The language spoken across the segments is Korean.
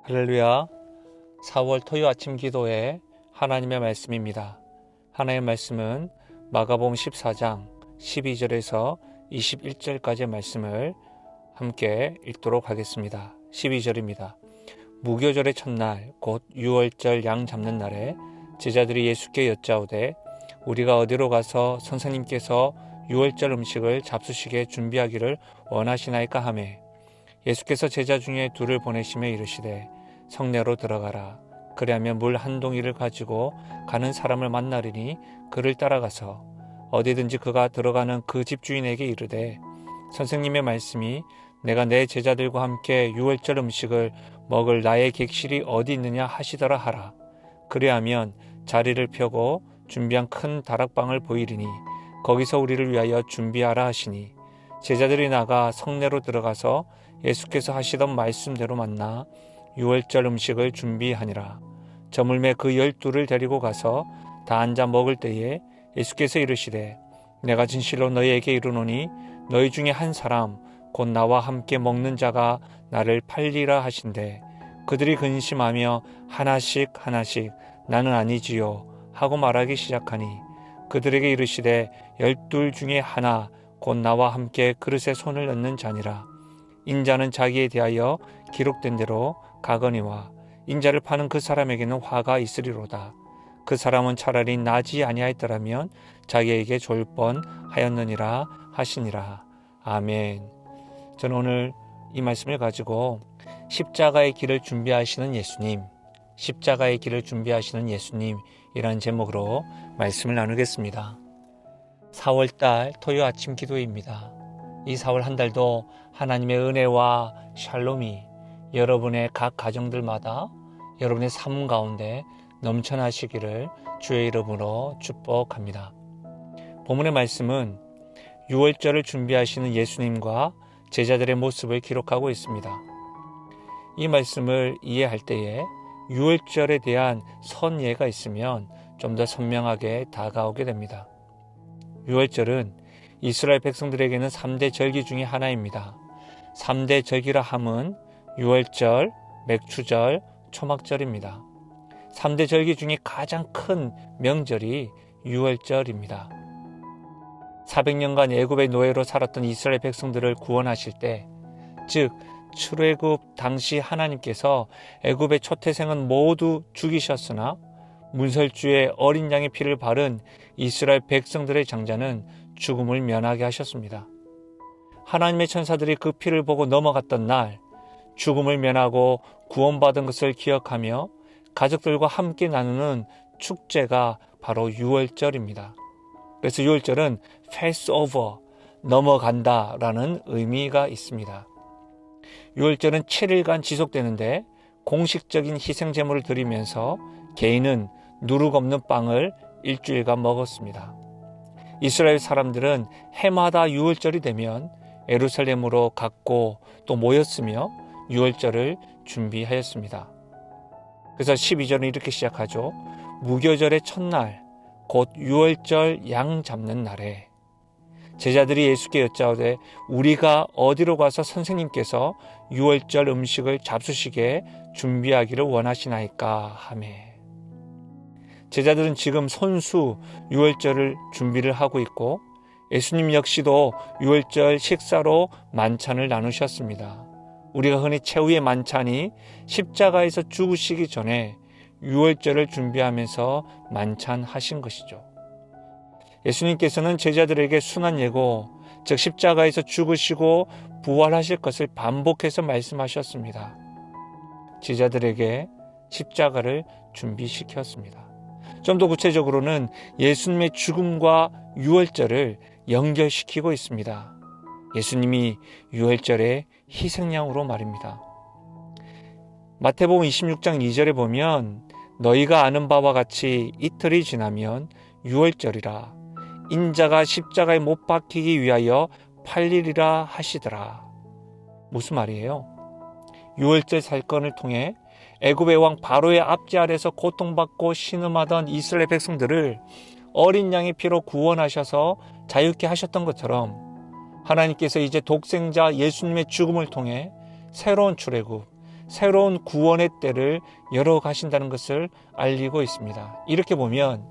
할렐루야. 4월 토요 아침 기도에 하나님의 말씀입니다. 하나님의 말씀은 마가복음 14장 12절에서 21절까지의 말씀을 함께 읽도록 하겠습니다. 12절입니다. 무교절의 첫날 곧 유월절 양 잡는 날에 제자들이 예수께 여짜오되 우리가 어디로 가서 선생님께서 유월절 음식을 잡수시게 준비하기를 원하시나이까 하매 예수께서 제자 중에 둘을 보내시며 이르시되 성내로 들어가라. 그리하면 물 한 동이를 가지고 가는 사람을 만나리니 그를 따라가서 어디든지 그가 들어가는 그 집주인에게 이르되 선생님의 말씀이 내가 내 제자들과 함께 유월절 음식을 먹을 나의 객실이 어디 있느냐 하시더라 하라. 그리하면 자리를 펴고 준비한 큰 다락방을 보이리니 거기서 우리를 위하여 준비하라 하시니 제자들이 나가 성내로 들어가서 예수께서 하시던 말씀대로 만나 유월절 음식을 준비하니라. 저물매 그 12를 데리고 가서 다 앉아 먹을 때에 예수께서 이르시되 내가 진실로 너희에게 이르노니 너희 중에 한 사람 곧 나와 함께 먹는 자가 나를 팔리라 하신대 그들이 근심하며 하나씩 나는 아니지요 하고 말하기 시작하니 그들에게 이르시되 12 중에 하나 곧 나와 함께 그릇에 손을 넣는 자니라. 인자는 자기에 대하여 기록된 대로 가거니와 인자를 파는 그 사람에게는 화가 있으리로다. 그 사람은 차라리 나지 아니하였더라면 자기에게 좋을 뻔하였느니라 하시니라. 아멘. 저는 오늘 이 말씀을 가지고 십자가의 길을 준비하시는 예수님, 십자가의 길을 준비하시는 예수님이라는 제목으로 말씀을 나누겠습니다. 4월달 토요 아침 기도입니다. 이 4월 한 달도 하나님의 은혜와 샬롬이 여러분의 각 가정들마다 여러분의 삶 가운데 넘쳐나시기를 주의 이름으로 축복합니다. 본문의 말씀은 유월절을 준비하시는 예수님과 제자들의 모습을 기록하고 있습니다. 이 말씀을 이해할 때에 유월절에 대한 선예가 있으면 좀 더 선명하게 다가오게 됩니다. 유월절은 이스라엘 백성들에게는 3대 절기 중에 하나입니다. 3대 절기라 함은 유월절, 맥추절, 초막절입니다. 3대 절기 중에 가장 큰 명절이 유월절입니다. 400년간 애굽의 노예로 살았던 이스라엘 백성들을 구원하실 때, 즉 출애굽 당시 하나님께서 애굽의 초태생은 모두 죽이셨으나 문설주에 어린 양의 피를 바른 이스라엘 백성들의 장자는 죽음을 면하게 하셨습니다. 하나님의 천사들이 그 피를 보고 넘어갔던 날 죽음을 면하고 구원받은 것을 기억하며 가족들과 함께 나누는 축제가 바로 유월절입니다. 그래서 유월절은 pass over, 넘어간다라는 의미가 있습니다. 유월절은 7일간 지속되는데 공식적인 희생제물을 드리면서 개인은 누룩 없는 빵을 일주일간 먹었습니다. 이스라엘 사람들은 해마다 유월절이 되면 예루살렘으로 갔고 또 모였으며 유월절을 준비하였습니다. 그래서 12절은 이렇게 시작하죠. 무교절의 첫날 곧 유월절 양 잡는 날에 제자들이 예수께 여짜오되 우리가 어디로 가서 선생님께서 유월절 음식을 잡수시게 준비하기를 원하시나이까 하매 제자들은 지금 손수 유월절을 준비를 하고 있고 예수님 역시도 유월절 식사로 만찬을 나누셨습니다. 우리가 흔히 최후의 만찬이 십자가에서 죽으시기 전에 유월절을 준비하면서 만찬하신 것이죠. 예수님께서는 제자들에게 순한 예고, 즉 십자가에서 죽으시고 부활하실 것을 반복해서 말씀하셨습니다. 제자들에게 십자가를 준비시켰습니다. 좀 더 구체적으로는 예수님의 죽음과 유월절을 연결시키고 있습니다. 예수님이 유월절의 희생양으로 말입니다. 마태복음 26장 2절에 보면 너희가 아는 바와 같이 이틀이 지나면 유월절이라 인자가 십자가에 못 박히기 위하여 팔리리라 하시더라. 무슨 말이에요? 유월절 사건을 통해 애굽의 왕 바로의 압제 아래서 고통받고 신음하던 이스라엘 백성들을 어린 양의 피로 구원하셔서 자유케 하셨던 것처럼 하나님께서 이제 독생자 예수님의 죽음을 통해 새로운 출애굽, 새로운 구원의 때를 열어가신다는 것을 알리고 있습니다. 이렇게 보면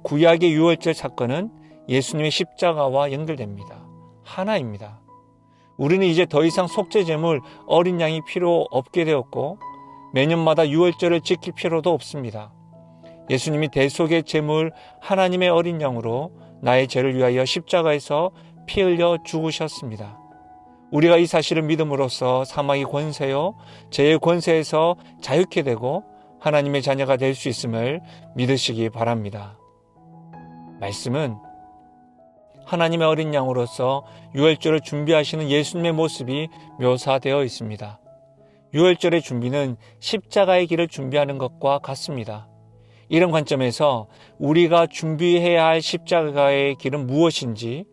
구약의 유월절 사건은 예수님의 십자가와 연결됩니다. 하나입니다. 우리는 이제 더 이상 속죄제물 어린 양이 필요 없게 되었고 매년마다 유월절을 지킬 필요도 없습니다. 예수님이 대속의 제물 하나님의 어린 양으로 나의 죄를 위하여 십자가에서 피 흘려 죽으셨습니다. 우리가 이 사실을 믿음으로써 사망의 권세요 죄의 권세에서 자유케 되고 하나님의 자녀가 될 수 있음을 믿으시기 바랍니다. 말씀은 하나님의 어린 양으로서 유월절을 준비하시는 예수님의 모습이 묘사되어 있습니다. 유월절의 준비는 십자가의 길을 준비하는 것과 같습니다. 이런 관점에서 우리가 준비해야 할 십자가의 길은 무엇인지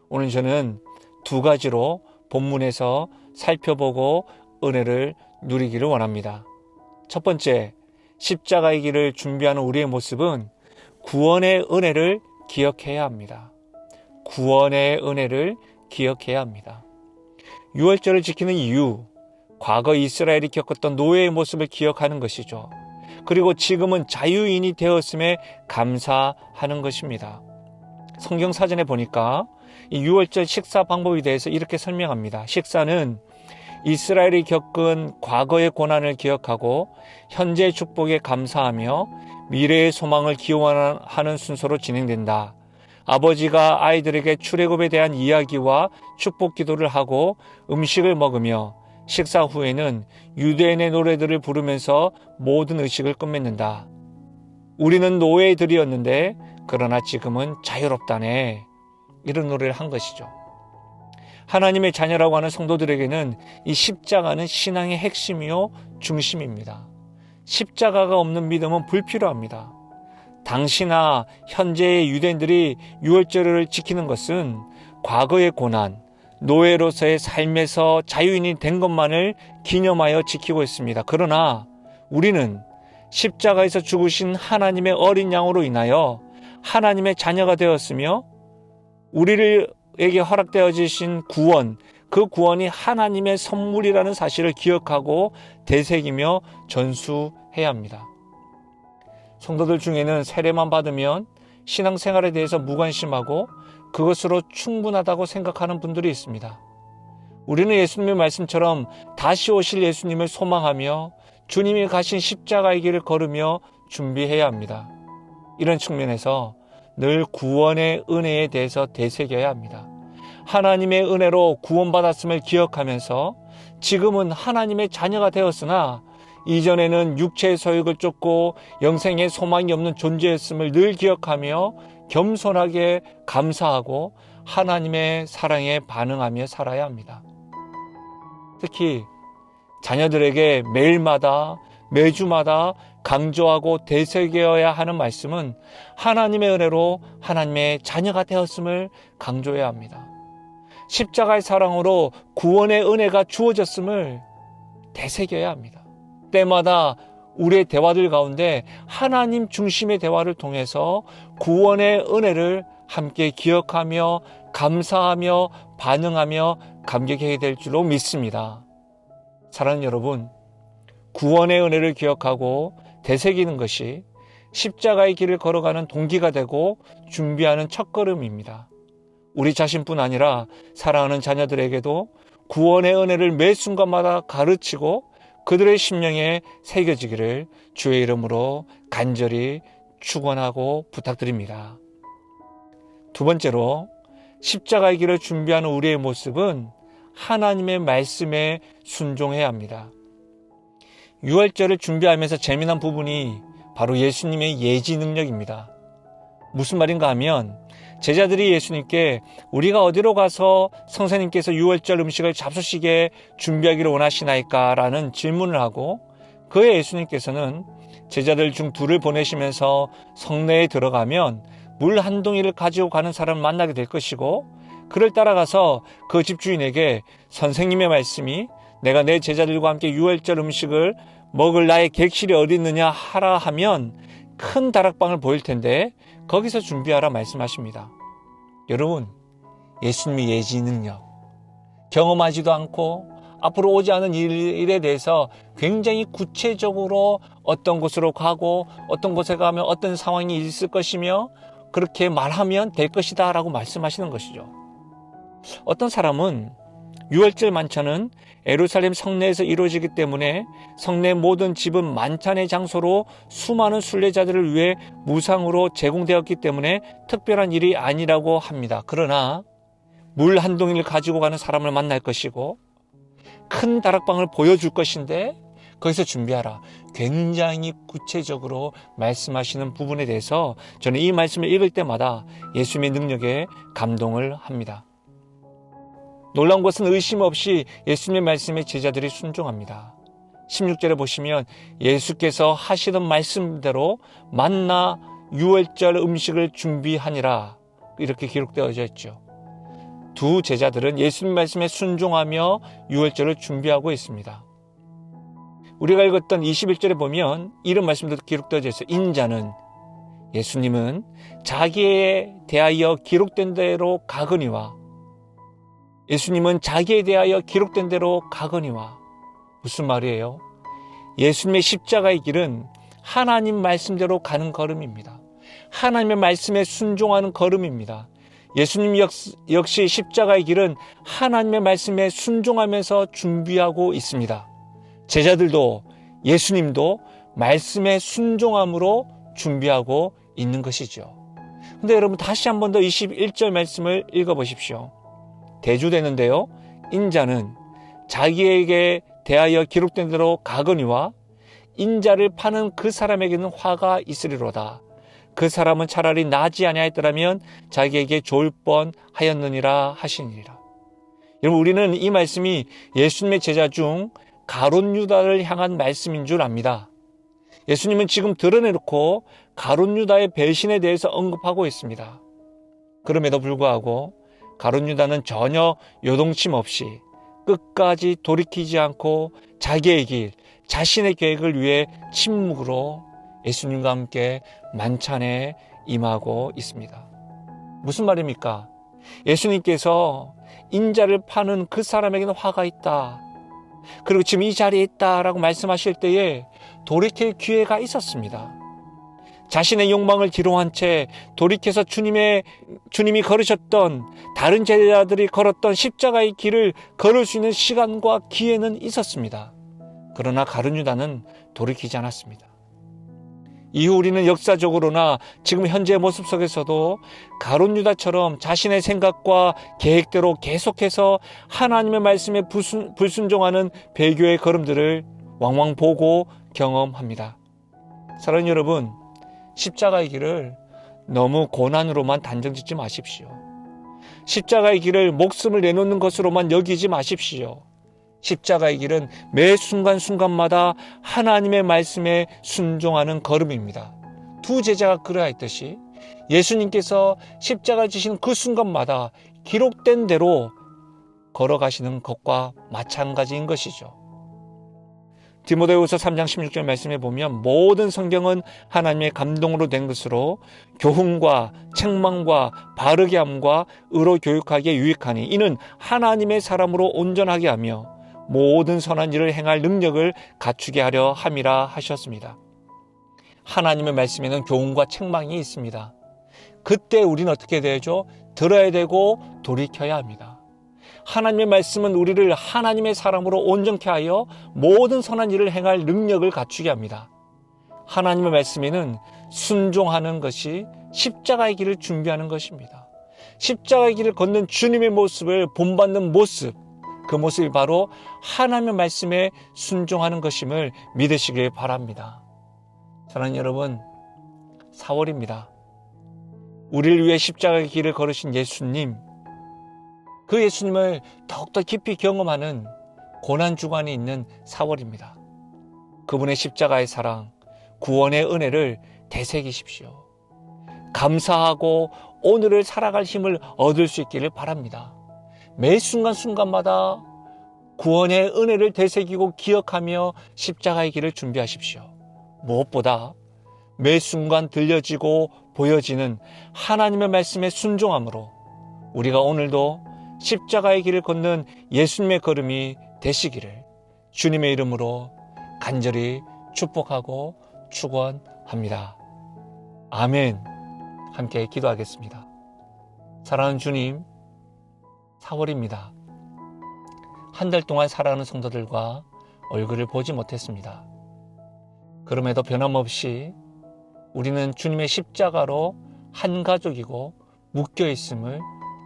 오늘 저는 두 가지로 본문에서 살펴보고 은혜를 누리기를 원합니다. 첫 번째, 십자가의 길을 준비하는 우리의 모습은 구원의 은혜를 기억해야 합니다. 구원의 은혜를 기억해야 합니다. 유월절을 지키는 이유, 과거 이스라엘이 겪었던 노예의 모습을 기억하는 것이죠. 그리고 지금은 자유인이 되었음에 감사하는 것입니다. 성경 사전에 보니까 이 유월절 식사 방법에 대해서 이렇게 설명합니다. 식사는 이스라엘이 겪은 과거의 고난을 기억하고 현재의 축복에 감사하며 미래의 소망을 기원하는 순서로 진행된다. 아버지가 아이들에게 출애굽에 대한 이야기와 축복 기도를 하고 음식을 먹으며 식사 후에는 유대인의 노래들을 부르면서 모든 의식을 끝맺는다. 우리는 노예들이었는데 그러나 지금은 자유롭다네. 이런 노래를 한 것이죠. 하나님의 자녀라고 하는 성도들에게는 이 십자가는 신앙의 핵심이요 중심입니다. 십자가가 없는 믿음은 불필요합니다. 당시나 현재의 유대인들이 유월절을 지키는 것은 과거의 고난, 노예로서의 삶에서 자유인이 된 것만을 기념하여 지키고 있습니다. 그러나 우리는 십자가에서 죽으신 하나님의 어린 양으로 인하여 하나님의 자녀가 되었으며 우리에게 허락되어지신 구원, 그 구원이 하나님의 선물이라는 사실을 기억하고 되새기며 전수해야 합니다. 성도들 중에는 세례만 받으면 신앙생활에 대해서 무관심하고 그것으로 충분하다고 생각하는 분들이 있습니다. 우리는 예수님의 말씀처럼 다시 오실 예수님을 소망하며 주님이 가신 십자가의 길을 걸으며 준비해야 합니다. 이런 측면에서 늘 구원의 은혜에 대해서 되새겨야 합니다. 하나님의 은혜로 구원받았음을 기억하면서 지금은 하나님의 자녀가 되었으나 이전에는 육체의 소욕을 쫓고 영생의 소망이 없는 존재였음을 늘 기억하며 겸손하게 감사하고 하나님의 사랑에 반응하며 살아야 합니다. 특히 자녀들에게 매일마다 매주마다 강조하고 되새겨야 하는 말씀은 하나님의 은혜로 하나님의 자녀가 되었음을 강조해야 합니다. 십자가의 사랑으로 구원의 은혜가 주어졌음을 되새겨야 합니다. 때마다 우리의 대화들 가운데 하나님 중심의 대화를 통해서 구원의 은혜를 함께 기억하며 감사하며 반응하며 감격해야 될 줄로 믿습니다. 사랑하는 여러분, 구원의 은혜를 기억하고 되새기는 것이 십자가의 길을 걸어가는 동기가 되고 준비하는 첫걸음입니다. 우리 자신뿐 아니라 사랑하는 자녀들에게도 구원의 은혜를 매 순간마다 가르치고 그들의 심령에 새겨지기를 주의 이름으로 간절히 축원하고 부탁드립니다. 두 번째로 십자가의 길을 준비하는 우리의 모습은 하나님의 말씀에 순종해야 합니다. 유월절을 준비하면서 재미난 부분이 바로 예수님의 예지 능력입니다. 무슨 말인가 하면 제자들이 예수님께 우리가 어디로 가서 성사님께서 유월절 음식을 잡수시게 준비하기를 원하시나이까? 라는 질문을 하고 그의 예수님께서는 제자들 중 둘을 보내시면서 성내에 들어가면 물 한 동이를 가지고 가는 사람을 만나게 될 것이고 그를 따라가서 그 집주인에게 선생님의 말씀이 내가 내 제자들과 함께 유월절 음식을 먹을 나의 객실이 어디 있느냐 하라 하면 큰 다락방을 보일 텐데 거기서 준비하라 말씀하십니다. 여러분, 예수님의 예지 능력, 경험하지도 않고 앞으로 오지 않은 일에 대해서 굉장히 구체적으로 어떤 곳으로 가고 어떤 곳에 가면 어떤 상황이 있을 것이며 그렇게 말하면 될 것이다 라고 말씀하시는 것이죠. 어떤 사람은 유월절 만찬은 예루살렘 성내에서 이루어지기 때문에 성내 모든 집은 만찬의 장소로 수많은 순례자들을 위해 무상으로 제공되었기 때문에 특별한 일이 아니라고 합니다. 그러나 물 한 동이를 가지고 가는 사람을 만날 것이고 큰 다락방을 보여줄 것인데 거기서 준비하라. 굉장히 구체적으로 말씀하시는 부분에 대해서 저는 이 말씀을 읽을 때마다 예수님의 능력에 감동을 합니다. 놀라운 것은 의심 없이 예수님의 말씀에 제자들이 순종합니다. 16절에 보시면 예수께서 하시던 말씀대로 만나 유월절 음식을 준비하니라 이렇게 기록되어져 있죠. 두 제자들은 예수님 말씀에 순종하며 유월절을 준비하고 있습니다. 우리가 읽었던 21절에 보면 이런 말씀도 기록되어져 있어요. 인자는 예수님은 자기에 대하여 기록된 대로 가거니와 예수님은 자기에 대하여 기록된 대로 가거니와 무슨 말이에요? 예수님의 십자가의 길은 하나님 말씀대로 가는 걸음입니다. 하나님의 말씀에 순종하는 걸음입니다. 예수님 역시 십자가의 길은 하나님의 말씀에 순종하면서 준비하고 있습니다. 제자들도 예수님도 말씀에 순종함으로 준비하고 있는 것이죠. 근데 여러분 다시 한 번 더 21절 말씀을 읽어보십시오. 대주되는데요. 인자는 자기에게 대하여 기록된 대로 가거니와 인자를 파는 그 사람에게는 화가 있으리로다. 그 사람은 차라리 나지 아니하였더라면 자기에게 좋을 뻔하였느니라 하시니라. 여러분 우리는 이 말씀이 예수님의 제자 중 가룟 유다를 향한 말씀인 줄 압니다. 예수님은 지금 드러내놓고 가룟 유다의 배신에 대해서 언급하고 있습니다. 그럼에도 불구하고 가룟 유다는 전혀 요동침 없이 끝까지 돌이키지 않고 자기의 길, 자신의 계획을 위해 침묵으로 예수님과 함께 만찬에 임하고 있습니다. 무슨 말입니까? 예수님께서 인자를 파는 그 사람에게는 화가 있다. 그리고 지금 이 자리에 있다라고 말씀하실 때에 돌이킬 기회가 있었습니다. 자신의 욕망을 뒤로한 채 돌이켜서 주님이 걸으셨던 다른 제자들이 걸었던 십자가의 길을 걸을 수 있는 시간과 기회는 있었습니다. 그러나 가룟 유다는 돌이키지 않았습니다. 이후 우리는 역사적으로나 지금 현재의 모습 속에서도 가룟 유다처럼 자신의 생각과 계획대로 계속해서 하나님의 말씀에 불순종하는 배교의 걸음들을 왕왕 보고 경험합니다. 사랑하는 여러분, 십자가의 길을 너무 고난으로만 단정짓지 마십시오. 십자가의 길을 목숨을 내놓는 것으로만 여기지 마십시오. 십자가의 길은 매 순간순간마다 하나님의 말씀에 순종하는 걸음입니다. 두 제자가 그러했듯이 예수님께서 십자가를 지신 그 순간마다 기록된 대로 걸어가시는 것과 마찬가지인 것이죠. 디모데후서 3장 16절 말씀에 보면 모든 성경은 하나님의 감동으로 된 것으로 교훈과 책망과 바르게 함과 의로 교육하기에 유익하니 이는 하나님의 사람으로 온전하게 하며 모든 선한 일을 행할 능력을 갖추게 하려 함이라 하셨습니다. 하나님의 말씀에는 교훈과 책망이 있습니다. 그때 우리는 어떻게 되죠? 들어야 되고 돌이켜야 합니다. 하나님의 말씀은 우리를 하나님의 사람으로 온전케 하여 모든 선한 일을 행할 능력을 갖추게 합니다. 하나님의 말씀에는 순종하는 것이 십자가의 길을 준비하는 것입니다. 십자가의 길을 걷는 주님의 모습을 본받는 모습, 그 모습이 바로 하나님의 말씀에 순종하는 것임을 믿으시길 바랍니다. 사랑하는 여러분, 4월입니다. 우리를 위해 십자가의 길을 걸으신 예수님, 그 예수님을 더욱더 깊이 경험하는 고난주간이 있는 4월입니다. 그분의 십자가의 사랑, 구원의 은혜를 되새기십시오. 감사하고 오늘을 살아갈 힘을 얻을 수 있기를 바랍니다. 매 순간순간마다 구원의 은혜를 되새기고 기억하며 십자가의 길을 준비하십시오. 무엇보다 매 순간 들려지고 보여지는 하나님의 말씀에 순종함으로 우리가 오늘도 십자가의 길을 걷는 예수님의 걸음이 되시기를 주님의 이름으로 간절히 축복하고 축원합니다. 아멘. 함께 기도하겠습니다. 사랑하는 주님, 4월입니다. 한 달 동안 사랑하는 성도들과 얼굴을 보지 못했습니다. 그럼에도 변함없이 우리는 주님의 십자가로 한 가족이고 묶여 있음을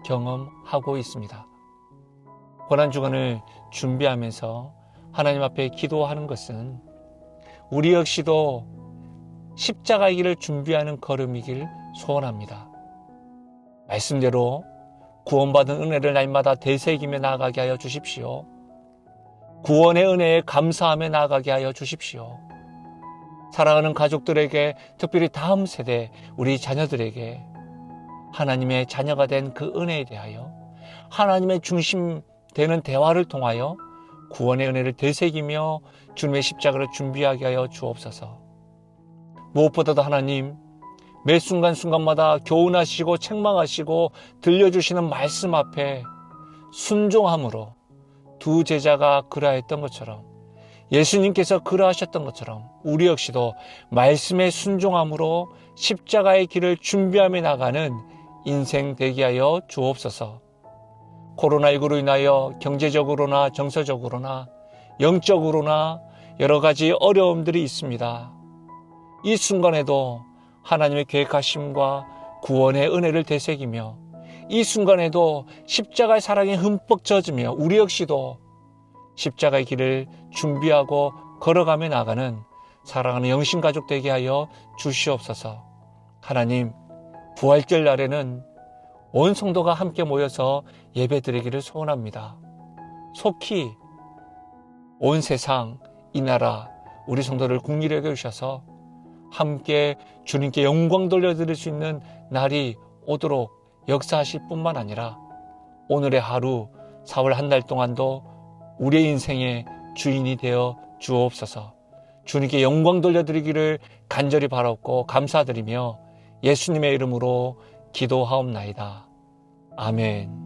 경험하고 있습니다. 고난주간을 준비하면서 하나님 앞에 기도하는 것은 우리 역시도 십자가의 길을 준비하는 걸음이길 소원합니다. 말씀대로 구원받은 은혜를 날마다 되새기며 나아가게 하여 주십시오. 구원의 은혜에 감사하며 나아가게 하여 주십시오. 사랑하는 가족들에게, 특별히 다음 세대 우리 자녀들에게 하나님의 자녀가 된 그 은혜에 대하여 하나님의 중심 되는 대화를 통하여 구원의 은혜를 되새기며 주님의 십자가를 준비하게 하여 주옵소서. 무엇보다도 하나님, 매 순간순간마다 교훈하시고 책망하시고 들려주시는 말씀 앞에 순종함으로 두 제자가 그러했던 것처럼, 예수님께서 그러하셨던 것처럼 우리 역시도 말씀에 순종함으로 십자가의 길을 준비하며 나가는 인생 되게 하여 주옵소서. 코로나19로 인하여 경제적으로나 정서적으로나 영적으로나 여러 가지 어려움들이 있습니다. 이 순간에도 하나님의 계획하심과 구원의 은혜를 되새기며 이 순간에도 십자가의 사랑에 흠뻑 젖으며 우리 역시도 십자가의 길을 준비하고 걸어가며 나가는 사랑하는 영신가족 되게 하여 주시옵소서. 하나님, 부활절 날에는 온 성도가 함께 모여서 예배드리기를 소원합니다. 속히 온 세상, 이 나라, 우리 성도를 긍휼히 여겨주셔서 함께 주님께 영광 돌려드릴 수 있는 날이 오도록 역사하실 뿐만 아니라 오늘의 하루, 4월 한 달 동안도 우리의 인생의 주인이 되어 주옵소서. 주님께 영광 돌려드리기를 간절히 바라옵고 감사드리며 예수님의 이름으로 기도하옵나이다. 아멘.